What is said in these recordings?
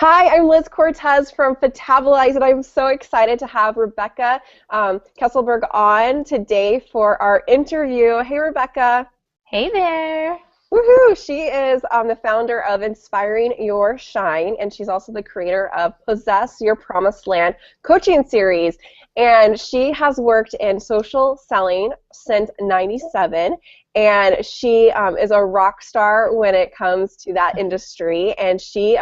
Hi, I'm Liz Cortes from Fatabolize, and I'm so excited to have Rebecca Keselburg on today for our interview. Hey, Rebecca. Hey there. Woohoo! She is the founder of Inspiring Your Shine, and she's also the creator of Possess Your Promised Land coaching series. And she has worked in social selling since '97, and she is a rock star when it comes to that industry. And she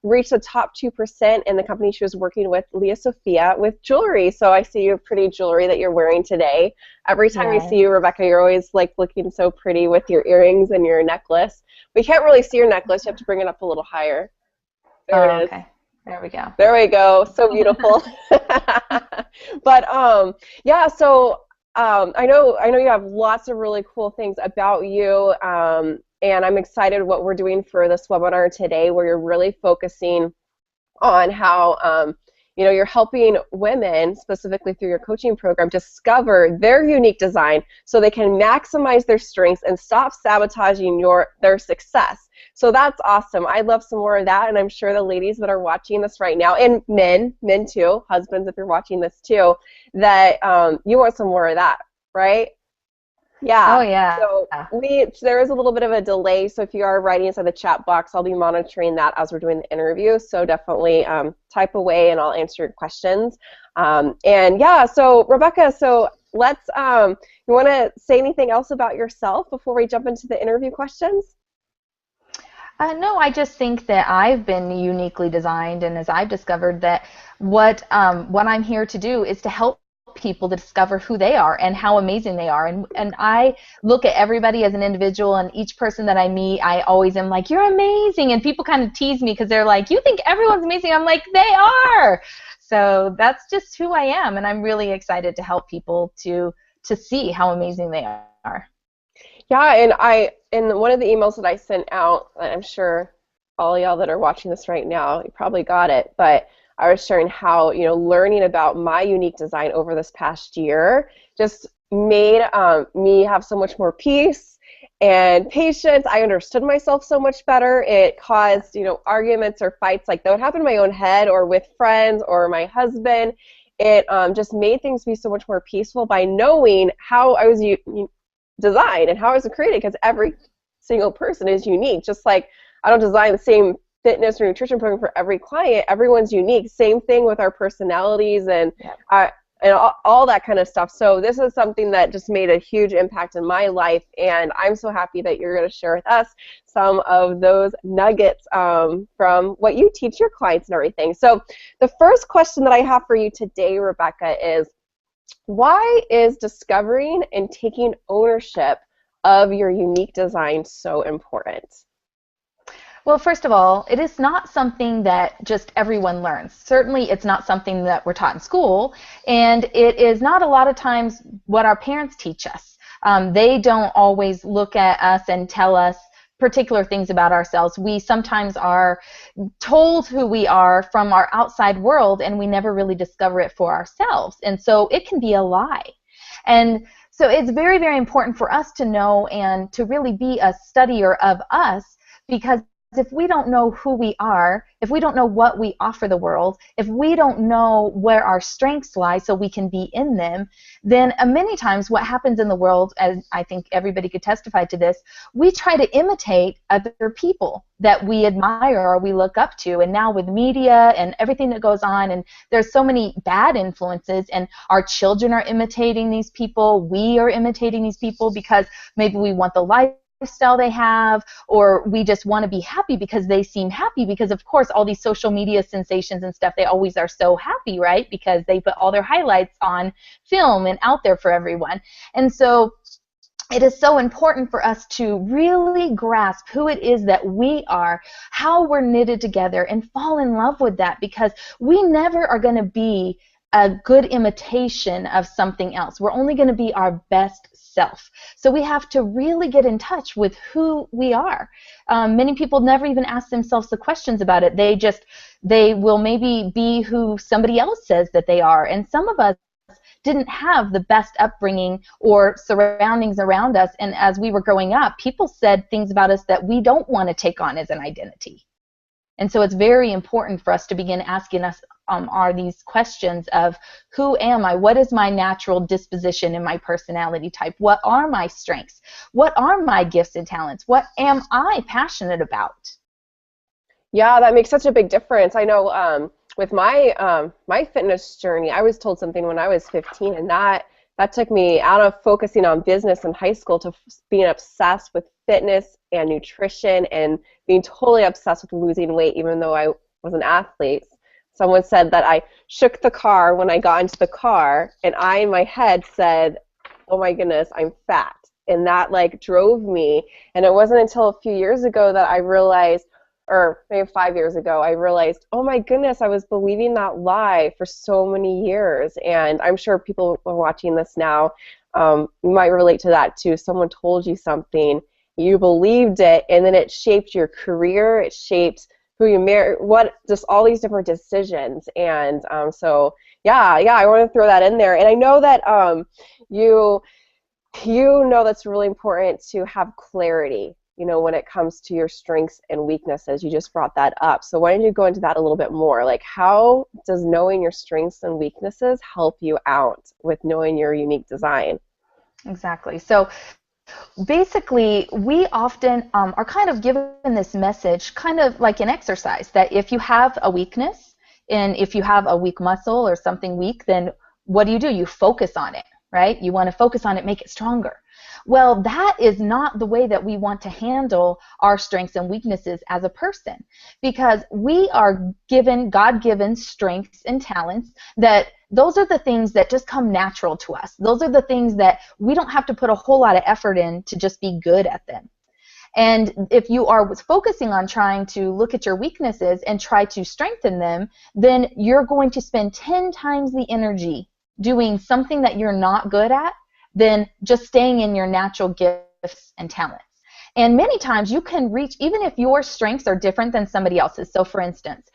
reached the top 2% in the company she was working with, Leah Sophia, with jewelry. So I see you have pretty jewelry that you're wearing today. Every time we see Yes. you, Rebecca, you're always like looking so pretty with your earrings and your necklace. We can't really see your necklace. You have to bring it up a little higher. There Oh, it is. okay. There we go. There we go. So beautiful. But yeah. So I know you have lots of really cool things about you, and I'm excited what we're doing for this webinar today, where you're really focusing on how you're helping women, specifically through your coaching program, discover their unique design so they can maximize their strengths and stop sabotaging their success. So that's awesome. I'd love some more of that, and I'm sure the ladies that are watching this right now, and men too, husbands if you're watching this too, that you want some more of that, right? Oh, Yeah, yeah. so there is a little bit of a delay, so if you are writing inside the chat box, I'll be monitoring that as we're doing the interview, so definitely type away and I'll answer your questions. And yeah, so Rebecca, so let's, you want to say anything else about yourself before we jump into the interview questions? No, I just think that I've been uniquely designed, and as I've discovered that what I'm here to do is to help people to discover who they are and how amazing they are. And I look at everybody as an individual, and each person that I meet, I always am like, you're amazing. And people kind of tease me because they're like, you think everyone's amazing? I'm like, they are. So that's just who I am, and I'm really excited to help people to see how amazing they are. Yeah, and in one of the emails that I sent out, I'm sure all y'all that are watching this right now, you probably got it, but I was sharing how, learning about my unique design over this past year just made me have so much more peace and patience. I understood myself so much better. It caused, arguments or fights like that would happen in my own head or with friends or my husband. It just made things be so much more peaceful by knowing how I was design and how it was created, because every single person is unique. Just like I don't design the same fitness or nutrition program for every client, everyone's unique. Same thing with our personalities and Yeah. and all that kind of stuff. So this is something that just made a huge impact in my life, and I'm so happy that you're going to share with us some of those nuggets from what you teach your clients and everything. So the first question that I have for you today, Rebecca, is why is discovering and taking ownership of your unique design so important? Well, first of all, it is not something that just everyone learns. Certainly, it's not something that we're taught in school, and it is not a lot of times what our parents teach us. They don't always look at us and tell us particular things about ourselves. We sometimes are told who we are from our outside world, and we never really discover it for ourselves. And so it can be a lie. And so it's very, very important for us to know and to really be a studier of us, because if we don't know who we are, if we don't know what we offer the world, if we don't know where our strengths lie so we can be in them, then many times what happens in the world, and I think everybody could testify to this, we try to imitate other people that we admire or we look up to. And now with media and everything that goes on, and there's so many bad influences, and our children are imitating these people, we are imitating these people because maybe we want the lifestyle they have, or we just want to be happy because they seem happy, because of course all these social media sensations and stuff, they always are so happy, right? Because they put all their highlights on film and out there for everyone. And so it is so important for us to really grasp who it is that we are, how we're knitted together, and fall in love with that, because we never are going to be a good imitation of something else. We're only going to be our best self. So we have to really get in touch with who we are. Many people never even ask themselves the questions about it. They will maybe be who somebody else says that they are. And some of us didn't have the best upbringing or surroundings around us, and as we were growing up, people said things about us that we don't want to take on as an identity. And so it's very important for us to begin asking us are these questions of who am I? What is my natural disposition and my personality type? What are my strengths? What are my gifts and talents? What am I passionate about? Yeah, that makes such a big difference. I know with my my fitness journey, I was told something when I was 15, and that took me out of focusing on business in high school to being obsessed with fitness and nutrition and being totally obsessed with losing weight, even though I was an athlete. Someone said that I shook the car when I got into the car, and I in my head said, "Oh my goodness, I'm fat." And that like drove me. And it wasn't until a few years ago that I realized, or maybe 5 years ago, I realized, oh my goodness, I was believing that lie for so many years. And I'm sure people who are watching this now, you might relate to that too. Someone told you something, you believed it, and then it shaped your career, it shaped who you marry, what, just all these different decisions. And so, yeah, I want to throw that in there. And I know that you know that's really important to have clarity, when it comes to your strengths and weaknesses. You just brought that up. So why don't you go into that a little bit more? Like, how does knowing your strengths and weaknesses help you out with knowing your unique design? Exactly. So basically, we often are kind of given this message, kind of like an exercise, that if you have a weakness and if you have a weak muscle or something weak, then what do? You focus on it, right? You want to focus on it, make it stronger. Well, that is not the way that we want to handle our strengths and weaknesses as a person, because we are given God-given strengths and talents that those are the things that just come natural to us. Those are the things that we don't have to put a whole lot of effort in to just be good at them. And if you are focusing on trying to look at your weaknesses and try to strengthen them, then you're going to spend 10 times the energy doing something that you're not good at than just staying in your natural gifts and talents. And many times you can reach, even if your strengths are different than somebody else's. So for instance,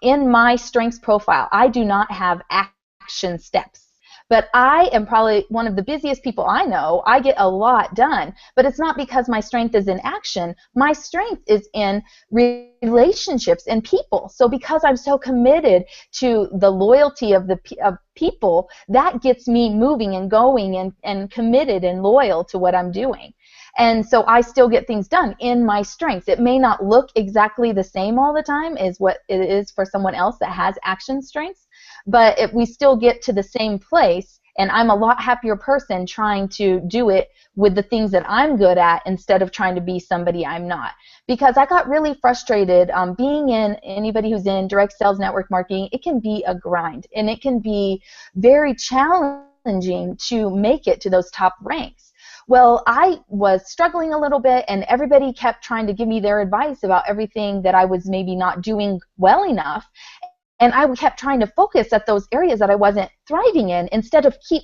in my strengths profile, I do not have action steps. But I am probably one of the busiest people I know. I get a lot done, but it's not because my strength is in action. My strength is in relationships and people. So because I'm so committed to the loyalty of people, that gets me moving and going and committed and loyal to what I'm doing. And so I still get things done in my strengths. It may not look exactly the same all the time as what it is for someone else that has action strengths, but if we still get to the same place, and I'm a lot happier person trying to do it with the things that I'm good at instead of trying to be somebody I'm not. Because I got really frustrated being in, anybody who's in direct sales network marketing, it can be a grind, and it can be very challenging to make it to those top ranks. Well, I was struggling a little bit, and everybody kept trying to give me their advice about everything that I was maybe not doing well enough. And I kept trying to focus at those areas that I wasn't thriving in instead of keep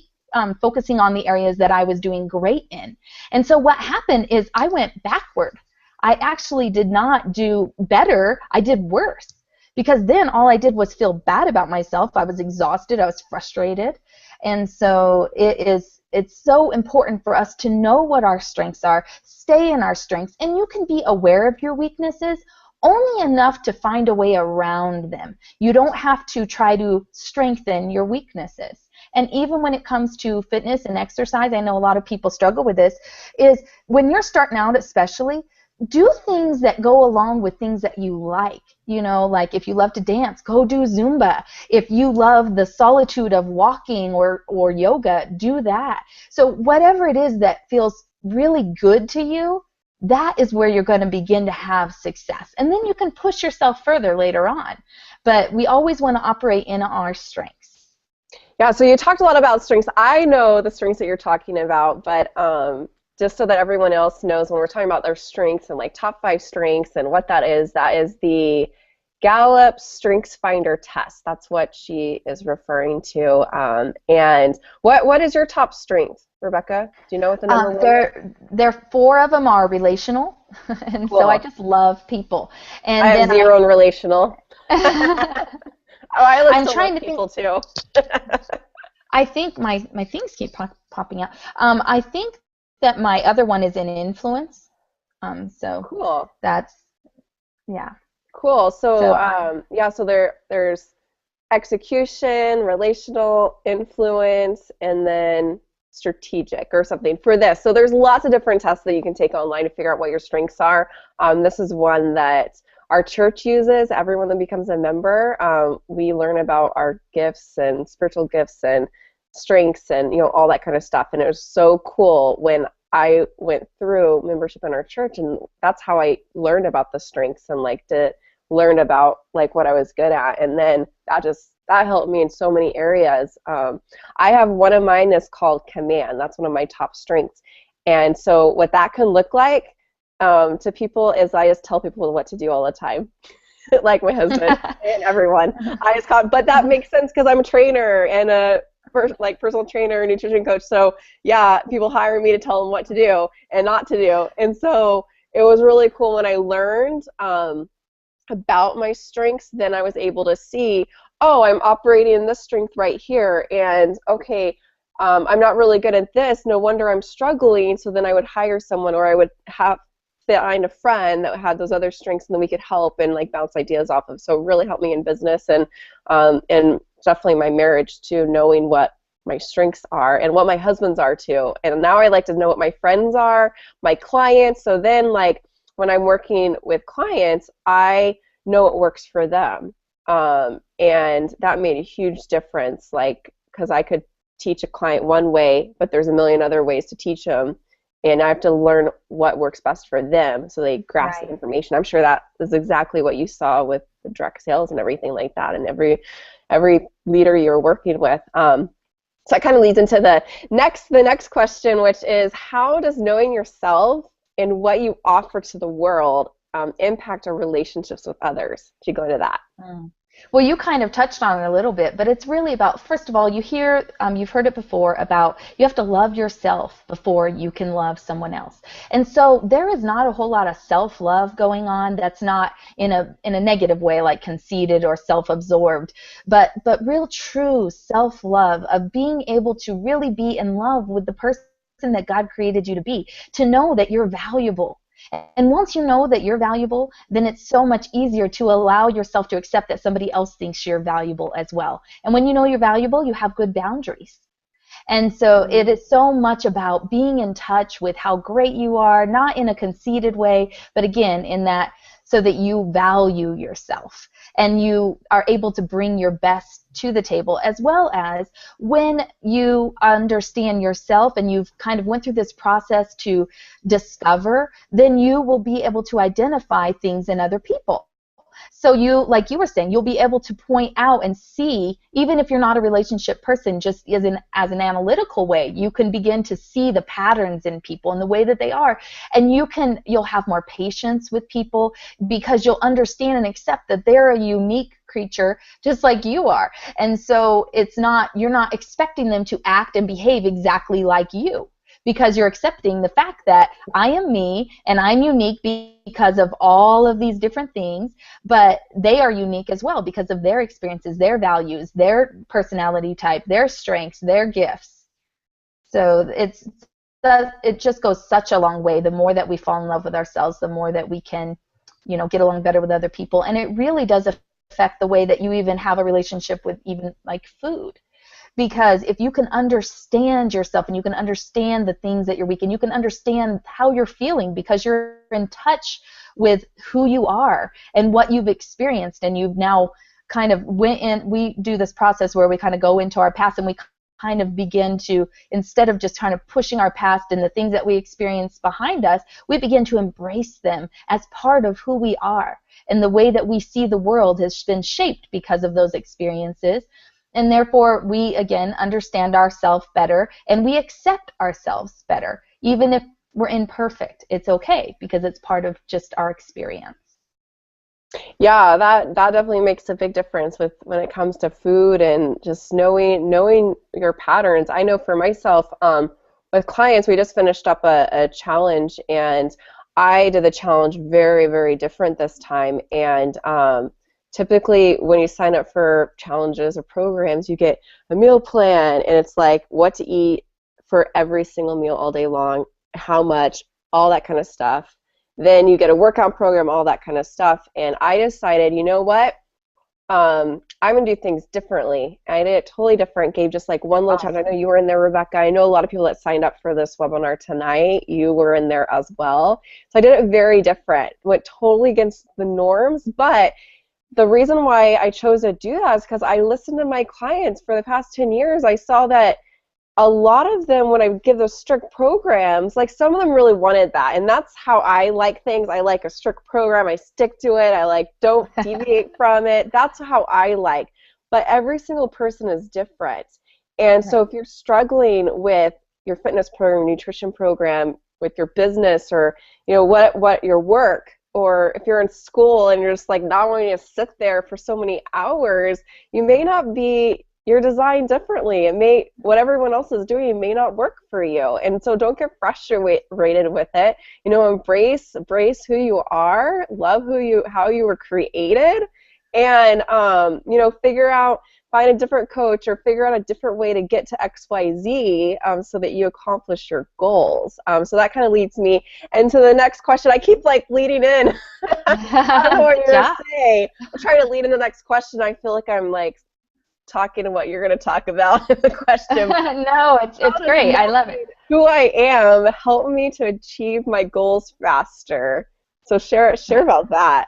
focusing on the areas that I was doing great in. And so what happened is I went backward. I actually did not do better. I did worse. Because then all I did was feel bad about myself. I was exhausted. I was frustrated. And so it's so important for us to know what our strengths are, stay in our strengths, and you can be aware of your weaknesses only enough to find a way around them. You don't have to try to strengthen your weaknesses. And even when it comes to fitness and exercise, I know a lot of people struggle with this, is when you're starting out especially, do things that go along with things that you like. Like if you love to dance, go do Zumba. If you love the solitude of walking or yoga, do that. So whatever it is that feels really good to you, that is where you're going to begin to have success. And then you can push yourself further later on. But we always want to operate in our strengths. Yeah, so you talked a lot about strengths. I know the strengths that you're talking about, but just so that everyone else knows, when we're talking about their strengths and like top 5 strengths and what that is the Gallup Strengths Finder test. That's what she is referring to. And what is your top strength, Rebecca? Do you know what the number one is? There 4 of them are relational, and Cool. so I just love people. And I have 0 in relational. I I'm love trying to people think, too. I think my things keep popping out. I think that my other one is in influence. So Cool. that's, yeah. Cool. So, So yeah, so there's execution, relational, influence, and then strategic or something for this. So there's lots of different tests that you can take online to figure out what your strengths are. This is one that our church uses. Everyone that becomes a member, we learn about our gifts and spiritual gifts and strengths and all that kind of stuff. And it was so cool when I went through membership in our church, and that's how I learned about the strengths and like to learn about like what I was good at, and then that helped me in so many areas. I have one of mine is called command. That's one of my top strengths, and so what that can look like to people is I just tell people what to do all the time, like my husband and everyone. But that makes sense because I'm a trainer and a personal trainer, nutrition coach. So yeah, people hire me to tell them what to do and not to do, and so it was really cool when I learned about my strengths. Then I was able to see, oh, I'm operating in this strength right here, and okay, I'm not really good at this, no wonder I'm struggling. So then I would hire someone, or I would find a friend that had those other strengths, and then we could help and like bounce ideas off of. So it really helped me in business and definitely my marriage too, knowing what my strengths are and what my husband's are too. And now I like to know what my friends are, my clients. So then like when I'm working with clients, I know what works for them. And that made a huge difference, like, because I could teach a client one way, but there's a million other ways to teach them. And I have to learn what works best for them so they grasp the information. I'm sure that is exactly what you saw with the direct sales and everything like that, and every leader you're working with. So that kind of leads into the next question, which is, how does knowing yourself and what you offer to the world impact our relationships with others? Should you go into that? Well, you kind of touched on it a little bit, but it's really about, first of all, you've heard it before about you have to love yourself before you can love someone else. And so there is not a whole lot of self-love going on that's not in a negative way, like conceited or self-absorbed, but real true self-love of being able to really be in love with the person that God created you to be, to know that you're valuable. And once you know that you're valuable, then it's so much easier to allow yourself to accept that somebody else thinks you're valuable as well. And when you know you're valuable, you have good boundaries. And so it is so much about being in touch with how great you are, not in a conceited way, but again, in that so that you value yourself and you are able to bring your best to the table, as well as when you understand yourself and you've kind of went through this process to discover, then you will be able to identify things in other people. So you, like you were saying, you'll be able to point out and see, even if you're not a relationship person, just as an analytical way, you can begin to see the patterns in people and the way that they are. And you'll have more patience with people because you'll understand and accept that they're a unique creature just like you are. And so you're not expecting them to act and behave exactly like you, because you're accepting the fact that I am me and I'm unique because of all of these different things, but they are unique as well because of their experiences, their values, their personality type, their strengths, their gifts. So it just goes such a long way. The more that we fall in love with ourselves, the more that we can, get along better with other people. And it really does affect the way that you even have a relationship with even like food. Because if you can understand yourself and you can understand the things that you're weak and you can understand how you're feeling because you're in touch with who you are and what you've experienced, and you've now kind of we do this process where we kind of go into our past and we kind of begin to, instead of just kind of pushing our past and the things that we experience behind us, we begin to embrace them as part of who we are. And the way that we see the world has been shaped because of those experiences. And therefore, we, again, understand ourselves better and we accept ourselves better. Even if we're imperfect, it's okay because it's part of just our experience. Yeah, that definitely makes a big difference when it comes to food and just knowing your patterns. I know for myself, with clients, we just finished up a challenge, and I did the challenge very, very different this time. And typically, when you sign up for challenges or programs, you get a meal plan, and it's like what to eat for every single meal all day long, how much, all that kind of stuff. then you get a workout program, all that kind of stuff. And I decided, you know what? I'm gonna do things differently. I did it totally different. Gave just like one little challenge. I know Awesome. you were in there, Rebecca. I know a lot of people that signed up for this webinar tonight. You were in there as well. So I did it very different. Went totally against the norms, but the reason why I chose to do that is because I listened to my clients for the past 10 years. I saw that a lot of them, when I would give those strict programs, like some of them really wanted that. And that's how I like things. I like a strict program. I stick to it. I like don't deviate from it. That's how I like. But every single person is different. And so Right. if you're struggling with your fitness program, nutrition program, with your business, or what your work, or if you're in school and you're just like not wanting to sit there for so many hours, you may not be, you're designed differently. It may, what everyone else is doing may not work for you. And so don't get frustrated with it. Embrace who you are, love how you were created, and figure out, find a different coach or figure out a different way to get to XYZ, so that you accomplish your goals. So that kind of leads me into the next question. I keep like leading in. I don't know what Good you're going job. to say. I'm trying to lead in the next question. I feel like I'm like talking to what you're going to talk about in the question. No, How it's does great. I love it. knowing who I am help me to achieve my goals faster? So share about that.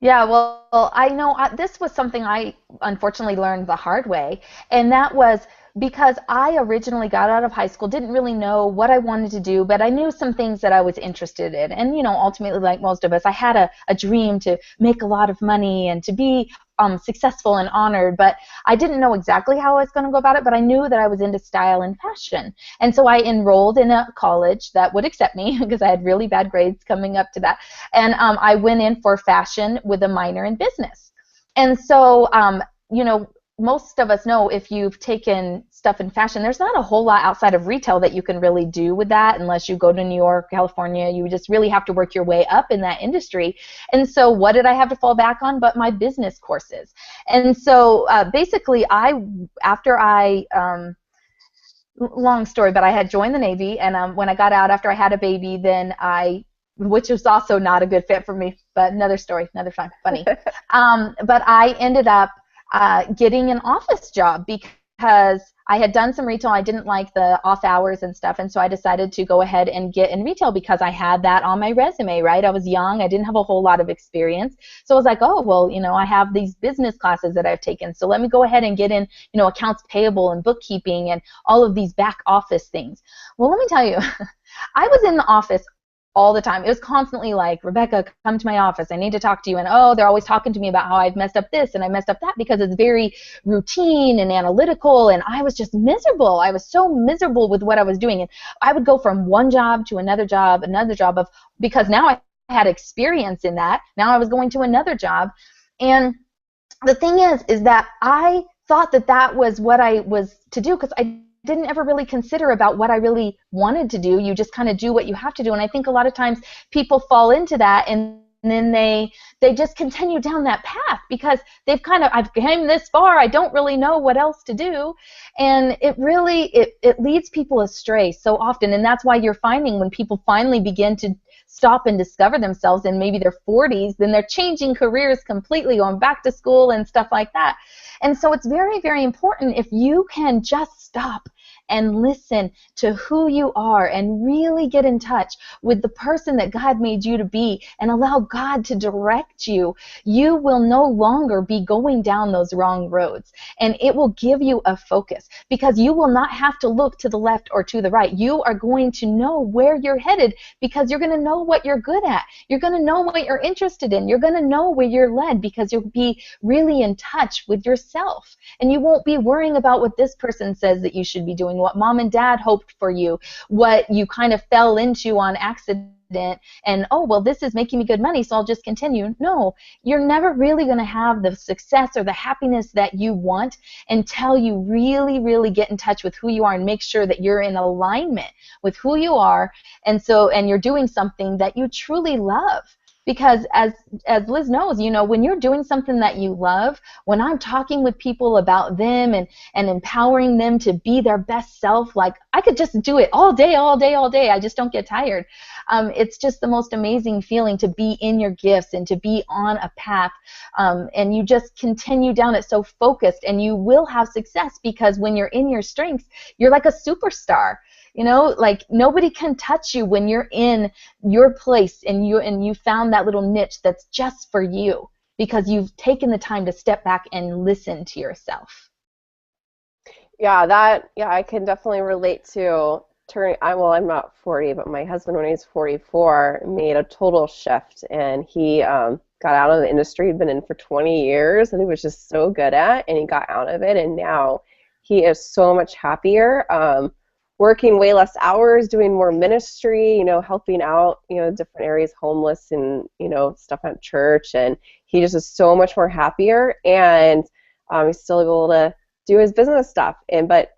Yeah, well, I know this was something I unfortunately learned the hard way, and that was because I originally got out of high school, didn't really know what I wanted to do, but I knew some things that I was interested in. And, ultimately, like most of us, I had a dream to make a lot of money and to be successful and honored, but I didn't know exactly how I was going to go about it, but I knew that I was into style and fashion. And so I enrolled in a college that would accept me because I had really bad grades coming up to that. And I went in for fashion with a minor in business. And so, most of us know if you've taken stuff in fashion, there's not a whole lot outside of retail that you can really do with that unless you go to New York, California. You just really have to work your way up in that industry. And so what did I have to fall back on but my business courses? And so basically, after I long story, but I had joined the Navy, and when I got out after I had a baby, then which was also not a good fit for me, but another story, another time, funny. But I ended up getting an office job because I had done some retail. I didn't like the off hours and stuff, and so I decided to go ahead and get in retail because I had that on my resume, right? I was young. I didn't have a whole lot of experience. So I was like, oh, well, I have these business classes that I've taken, so let me go ahead and get in, accounts payable and bookkeeping and all of these back office things. Well, let me tell you, I was in the office all the time. It was constantly like, Rebecca, come to my office. I need to talk to you. And they're always talking to me about how I've messed up this and I messed up that because it's very routine and analytical. And I was just miserable. I was so miserable with what I was doing. And I would go from one job to another job because now I had experience in that. Now I was going to another job. And the thing is that I thought that was what I was to do because I didn't ever really consider about what I really wanted to do. You just kind of do what you have to do. And I think a lot of times people fall into that and then they just continue down that path because I've came this far, I don't really know what else to do. And it really, it leads people astray so often. And that's why you're finding when people finally begin to stop and discover themselves in maybe their 40s, then they're changing careers completely, going back to school and stuff like that. And so it's very, very important if you can just stop and listen to who you are and really get in touch with the person that God made you to be and allow God to direct you, you will no longer be going down those wrong roads. And it will give you a focus because you will not have to look to the left or to the right. You are going to know where you're headed because you're going to know what you're good at. You're going to know what you're interested in. You're going to know where you're led because you'll be really in touch with yourself. And you won't be worrying about what this person says that you should be doing, what mom and dad hoped for you, what you kind of fell into on accident, and oh, well, this is making me good money, so I'll just continue. No, you're never really going to have the success or the happiness that you want until you really, really get in touch with who you are and make sure that you're in alignment with who you are, and you're doing something that you truly love. because as Liz knows, when you're doing something that you love, when I'm talking with people about them and empowering them to be their best self, like I could just do it all day, all day, all day. I just don't get tired. It's just the most amazing feeling to be in your gifts and to be on a path, and you just continue down it so focused, and you will have success, because when you're in your strengths, you're like a superstar. Like nobody can touch you when you're in your place and you found that little niche that's just for you, because you've taken the time to step back and listen to yourself. Yeah, I can definitely relate to I'm not 40, but my husband, when he was 44, made a total shift, and he got out of the industry he'd been in for 20 years, and he was just so good at, and he got out of it, and now he is so much happier, working way less hours, doing more ministry, helping out, different areas, homeless and, stuff at church, and he just is so much more happier, and he's still able to do his business stuff, but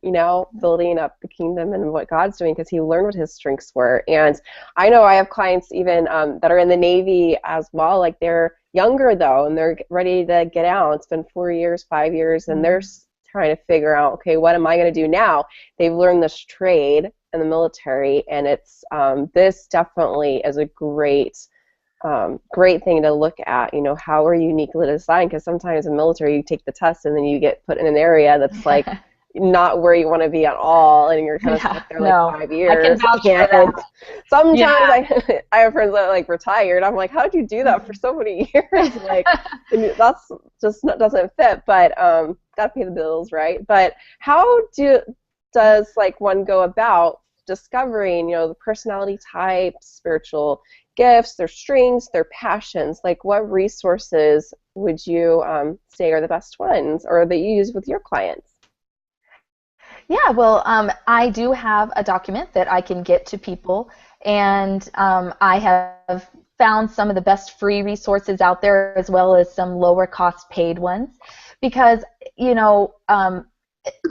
building up the kingdom and what God's doing, because he learned what his strengths were. And I know I have clients even that are in the Navy as well, like they're younger though, and they're ready to get out. It's been 4 years, 5 years, and they're trying to figure out, okay, what am I going to do now? They've learned this trade in the military, and it's this definitely is a great thing to look at, how are you uniquely designed, because sometimes in the military you take the test and then you get put in an area that's like not where you want to be at all, and you're kind of stuck there like 5 years. I can vouch for that. Sometimes I have friends that like retired. I'm like, how did you do that for so many years? Like, that's just doesn't fit, but gotta pay the bills, right? But how does like one go about discovering, the personality type, spiritual gifts, their strengths, their passions? Like, what resources would you say are the best ones, or that you use with your clients? Yeah, well, I do have a document that I can get to people, and I have found some of the best free resources out there, as well as some lower cost paid ones, because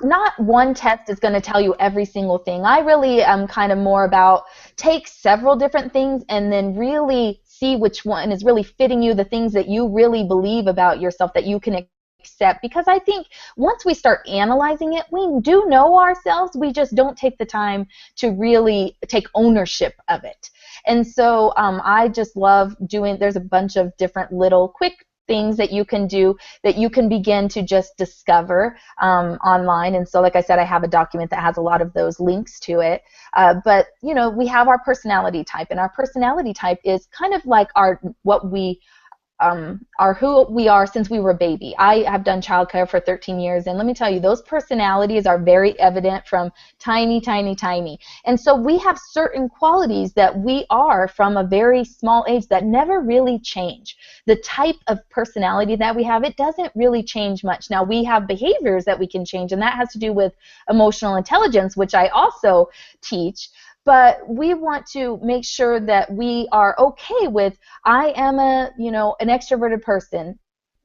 not one test is going to tell you every single thing. I really am kind of more about take several different things and then really see which one is really fitting you, the things that you really believe about yourself that you can accept. Because I think once we start analyzing it, we do know ourselves, we just don't take the time to really take ownership of it. And so I just love there's a bunch of different little quick things that you can do that you can begin to just discover online. And so, like I said, I have a document that has a lot of those links to it. But we have our personality type, and our personality type is kind of like what we are, who we are since we were a baby. I have done childcare for 13 years, and let me tell you, those personalities are very evident from tiny, tiny, tiny. And so we have certain qualities that we are from a very small age that never really change. The type of personality that we have, it doesn't really change much. Now, we have behaviors that we can change, and that has to do with emotional intelligence, which I also teach. But we want to make sure that we are okay with, I am an extroverted person.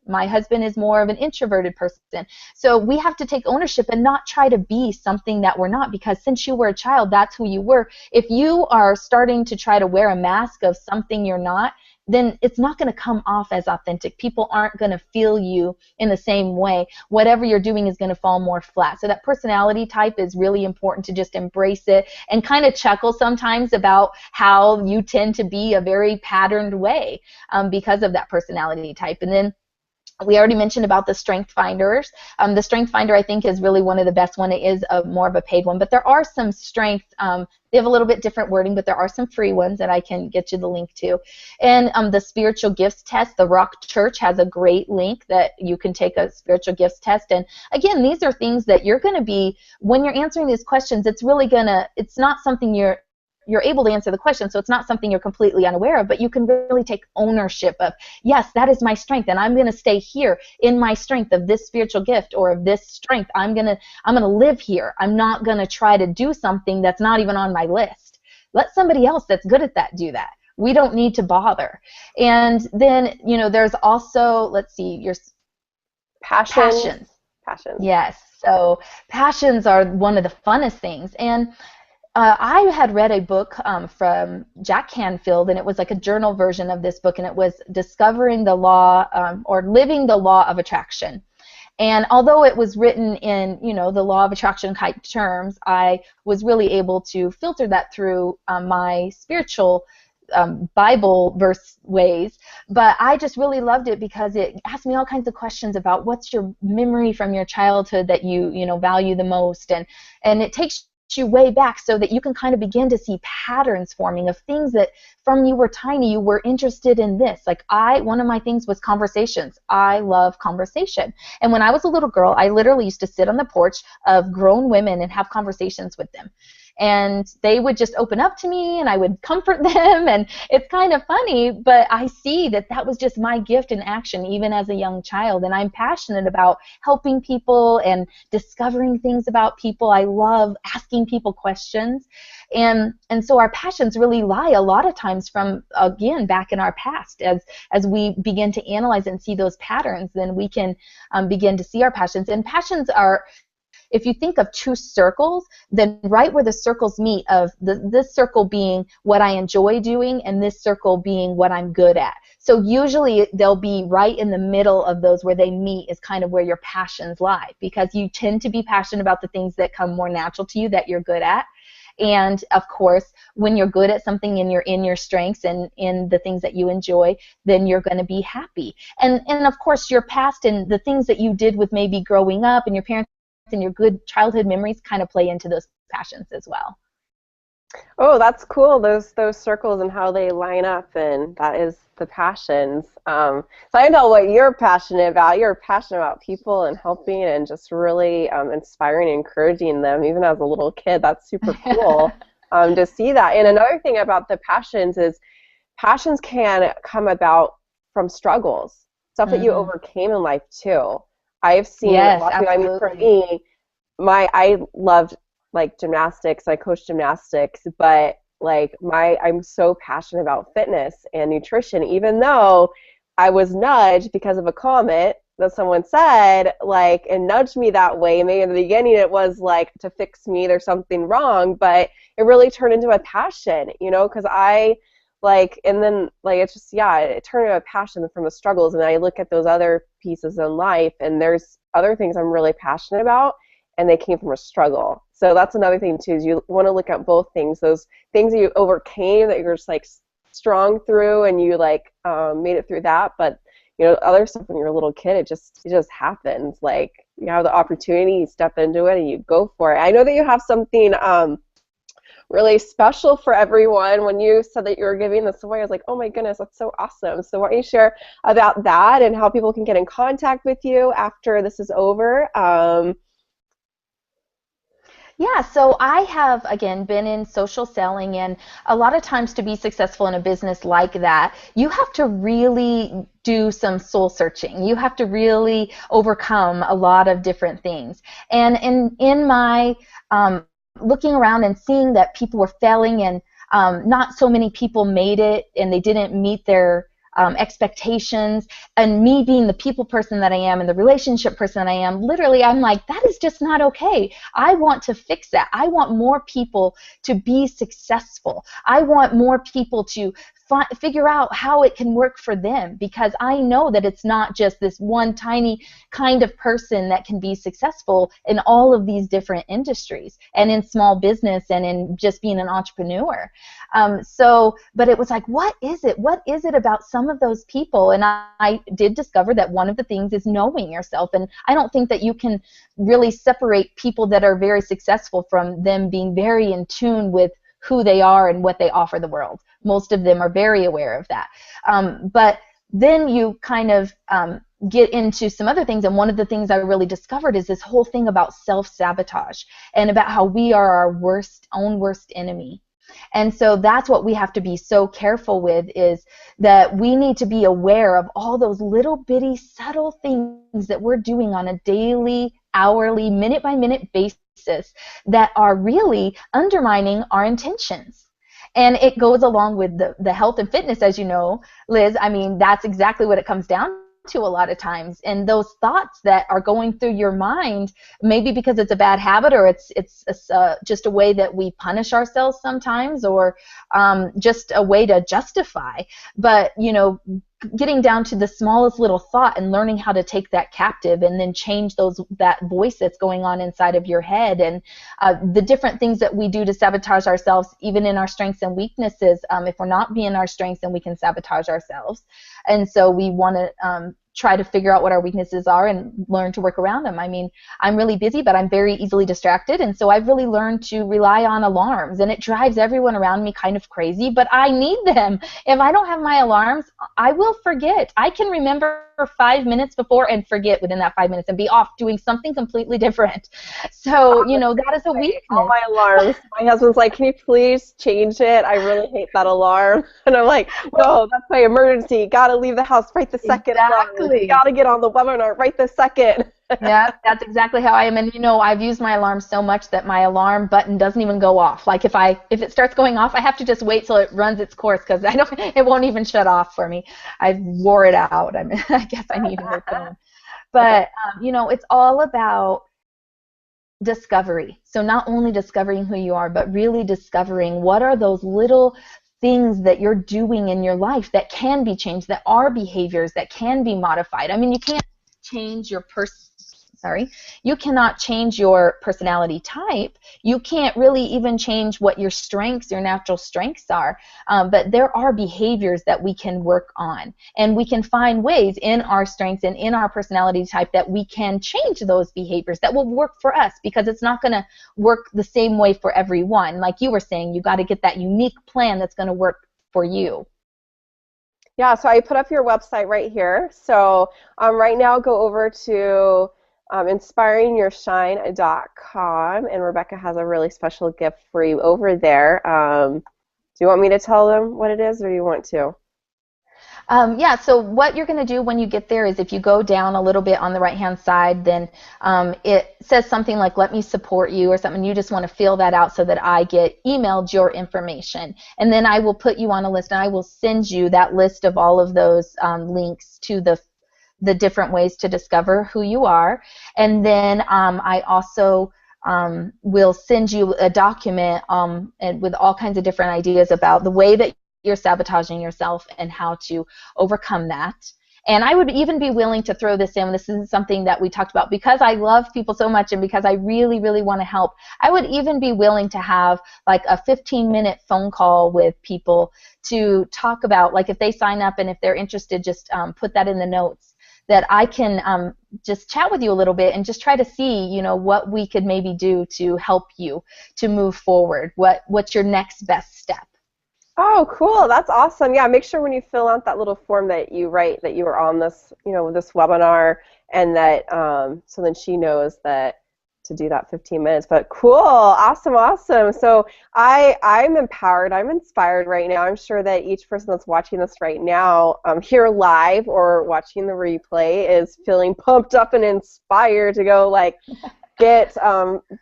My husband is more of an introverted person. So we have to take ownership and not try to be something that we're not, because since you were a child, that's who you were. If you are starting to try to wear a mask of something you're not, then it's not going to come off as authentic. People aren't going to feel you in the same way. Whatever you're doing is going to fall more flat. So that personality type is really important to just embrace it and kind of chuckle sometimes about how you tend to be a very patterned way because of that personality type. And then we already mentioned about the strength finders. The strength finder, I think, is really one of the best one. It is more of a paid one, but there are some strength. They have a little bit different wording, but there are some free ones that I can get you the link to. And the spiritual gifts test, the Rock Church has a great link that you can take a spiritual gifts test. And again, these are things that you're going to be, when you're answering these questions, it's not something you're able to answer the question, so it's not something you're completely unaware of, but you can really take ownership of, yes, that is my strength, and I'm going to stay here in my strength of this spiritual gift or of this strength. I'm going to live here. I'm not going to try to do something that's not even on my list. Let somebody else that's good at that do that. We don't need to bother. And then, there's also, let's see, your passions. Passions. Yes. So passions are one of the funnest things. And I had read a book from Jack Canfield, and it was like a journal version of this book, and it was Discovering the Law or Living the Law of Attraction. And although it was written in, the law of attraction type terms, I was really able to filter that through my spiritual Bible verse ways. But I just really loved it because it asked me all kinds of questions about what's your memory from your childhood that you value the most, and it takes you way back so that you can kind of begin to see patterns forming of things that from you were tiny you were interested in this. Like one of my things was conversations. I love conversation. And when I was a little girl, I literally used to sit on the porch of grown women and have conversations with them. And they would just open up to me and I would comfort them, and it's kind of funny, but I see that that was just my gift in action even as a young child, and I'm passionate about helping people and discovering things about people. I love asking people questions, and so our passions really lie a lot of times from, again, back in our past. As we begin to analyze and see those patterns, then we can begin to see our passions. And passions are, if you think of two circles, then right where the circles meet, of this circle being what I enjoy doing and this circle being what I'm good at. So usually they'll be right in the middle of those where they meet is kind of where your passions lie, because you tend to be passionate about the things that come more natural to you that you're good at. And of course, when you're good at something and you're in your strengths and in the things that you enjoy, then you're going to be happy. And of course, your past and the things that you did with maybe growing up and your parents and your good childhood memories kind of play into those passions as well. Oh, that's cool. Those circles and how they line up, and that is the passions. So I know what you're passionate about. You're passionate about people and helping and just really inspiring and encouraging them, even as a little kid. That's super cool to see that. And another thing about the passions is passions can come about from struggles, stuff that you overcame in life too. I've seen yes, a lot of people. I mean, for absolutely. me, I loved like gymnastics. I coached gymnastics, but I'm so passionate about fitness and nutrition, even though I was nudged because of a comment that someone said, and nudged me that way. Maybe in the beginning it was like to fix me, there's something wrong, but it really turned into a passion, because and then it's just, it turned into a passion from the struggles. And I look at those other pieces in life, and there's other things I'm really passionate about, and they came from a struggle. So that's another thing too, is you want to look at both things, those things that you overcame that you're just strong through, and you made it through that. But other stuff when you're a little kid, it just happens. You have the opportunity, you step into it, and you go for it. I know that you have something really special for everyone. When you said that you were giving this away, I was like, oh my goodness, that's so awesome. So why don't you share about that and how people can get in contact with you after this is over? Yeah, so I have, again, been in social selling, and a lot of times to be successful in a business like that, you have to really do some soul searching. You have to really overcome a lot of different things. And in my looking around and seeing that people were failing, and not so many people made it, and they didn't meet their expectations, and me being the people person that I am and the relationship person that I am, literally I'm like, that is just not okay. I want to fix that. I want more people to be successful. I want more people to figure out how it can work for them, because I know that it's not just this one tiny kind of person that can be successful in all of these different industries and in small business and in just being an entrepreneur. But it was like, what is it? What is it about some of those people? And I did discover that one of the things is knowing yourself. And I don't think that you can really separate people that are very successful from them being very in tune with who they are and what they offer the world. Most of them are very aware of that. But then you kind of get into some other things, and one of the things I really discovered is this whole thing about self-sabotage and about how we are our own worst enemy. And so that's what we have to be so careful with, is that we need to be aware of all those little bitty subtle things that we're doing on a daily, hourly, minute-by-minute basis that are really undermining our intentions. And it goes along with the health and fitness, as you know, Liz. I mean, that's exactly what it comes down to a lot of times. And those thoughts that are going through your mind, maybe because it's a bad habit, or it's just a way that we punish ourselves sometimes, or just a way to justify. But, getting down to the smallest little thought and learning how to take that captive and then change that voice that's going on inside of your head, and the different things that we do to sabotage ourselves, even in our strengths and weaknesses. If we're not being our strengths, then we can sabotage ourselves. And so we want to try to figure out what our weaknesses are and learn to work around them. I mean, I'm really busy, but I'm very easily distracted, and so I've really learned to rely on alarms, and it drives everyone around me kind of crazy, but I need them. If I don't have my alarms, I will forget. I can remember 5 minutes before and forget within that 5 minutes and be off doing something completely different. So, that is a weakness. All my alarms. My husband's like, can you please change it? I really hate that alarm. And I'm like, no, that's my emergency. Got to leave the house right the second. Exactly. Got to get on the webinar right this second. Yeah, that's exactly how I am. And I've used my alarm so much that my alarm button doesn't even go off. Like if it starts going off, I have to just wait till it runs its course, because it won't even shut off for me. I wore it out. I mean, I guess I need a new phone. But it's all about discovery. So not only discovering who you are, but really discovering what are those little things that you're doing in your life that can be changed, that are behaviors that can be modified. I mean, you can't change you cannot change your personality type. You can't really even change what your natural strengths are. But there are behaviors that we can work on, and we can find ways in our strengths and in our personality type that we can change those behaviors that will work for us, because it's not going to work the same way for everyone. Like you were saying, you got to get that unique plan that's going to work for you. Yeah, so I put up your website right here. So right now go over to inspiringyourshine.com, and Rebecca has a really special gift for you over there. Do you want me to tell them what it is, or do you want to? Yeah, so what you're going to do when you get there is, if you go down a little bit on the right-hand side, then it says something like, let me support you, or something. You just want to fill that out so that I get emailed your information. And then I will put you on a list, and I will send you that list of all of those links to the different ways to discover who you are. And then I also will send you a document and with all kinds of different ideas about the way that you're sabotaging yourself and how to overcome that. And I would even be willing to throw this in. This is something that we talked about, because I love people so much and because I really, really want to help. I would even be willing to have like a 15-minute phone call with people to talk about, like if they sign up and if they're interested, just put that in the notes, that I can just chat with you a little bit and just try to see, what we could maybe do to help you to move forward. What's your next best step? Oh, cool. That's awesome. Yeah, make sure when you fill out that little form that you write that you were on this, this webinar, and that so then she knows that to do that 15 minutes. But cool. Awesome. So I'm empowered. I'm inspired right now. I'm sure that each person that's watching this right now here live or watching the replay is feeling pumped up and inspired to go get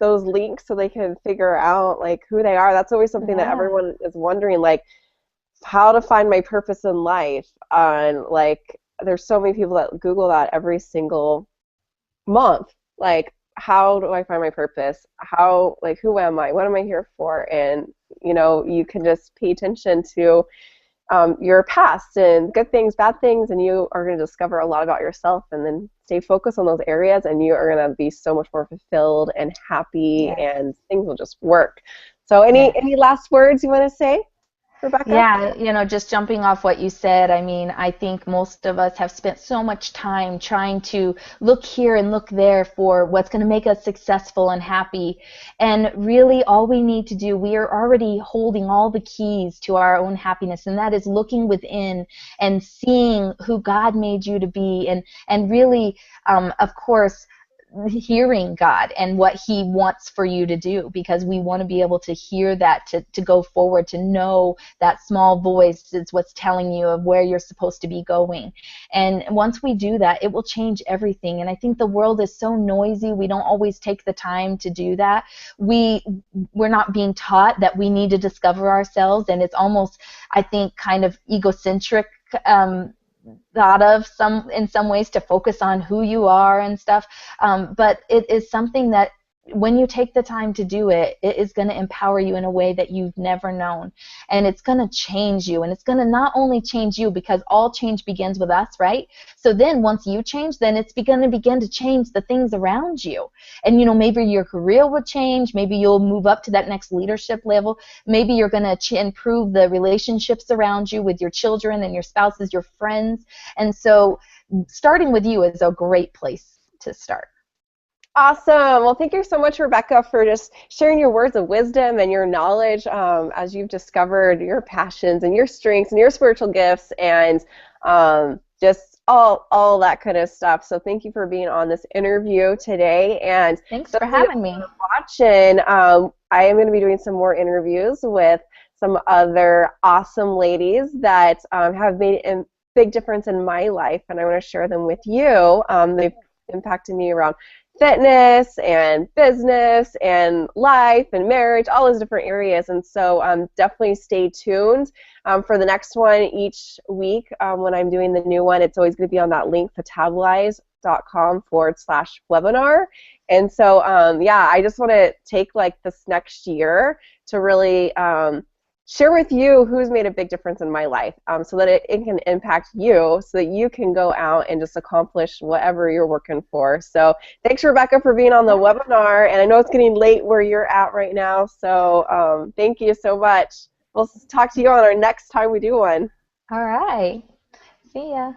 those links so they can figure out who they are. That's always something that everyone is wondering, how to find my purpose in life. And there's so many people that Google that every single month. How do I find my purpose? How, who am I? What am I here for? And, you can just pay attention to your past and good things, bad things, and you are going to discover a lot about yourself, and then stay focused on those areas, and you are going to be so much more fulfilled and happy, and things will just work. So any last words you want to say, Rebecca? Yeah, just jumping off what you said, I mean, I think most of us have spent so much time trying to look here and look there for what's going to make us successful and happy. And really all we need to do, we are already holding all the keys to our own happiness, and that is looking within and seeing who God made you to be, and really, of course, hearing God and what He wants for you to do, because we want to be able to hear that, to go forward, to know that small voice is what's telling you of where you're supposed to be going. And once we do that, it will change everything. And I think the world is so noisy, we don't always take the time to do that. We're not being taught that we need to discover ourselves, and it's almost, I think, kind of egocentric thought of in some ways to focus on who you are and stuff. But it is something that when you take the time to do it, it is going to empower you in a way that you've never known. And it's going to change you. And it's going to not only change you, because all change begins with us, right? So then once you change, then it's going to begin to change the things around you. And, maybe your career will change. Maybe you'll move up to that next leadership level. Maybe you're going to improve the relationships around you with your children and your spouses, your friends. And so starting with you is a great place to start. Awesome. Well, thank you so much, Rebecca, for just sharing your words of wisdom and your knowledge as you've discovered your passions and your strengths and your spiritual gifts and just all that kind of stuff. So thank you for being on this interview today. And thanks for having me. Watching, I am going to be doing some more interviews with some other awesome ladies that have made a big difference in my life, and I want to share them with you. They've impacted me around fitness and business and life and marriage, all those different areas. And so definitely stay tuned for the next one each week. When I'm doing the new one, it's always going to be on that link, fatabalize.com/webinar. And so, yeah, I just want to take this next year to really share with you who's made a big difference in my life so that it can impact you so that you can go out and just accomplish whatever you're working for. So thanks, Rebecca, for being on the webinar. And I know it's getting late where you're at right now, so thank you so much. We'll talk to you on our next time we do one. All right. See ya.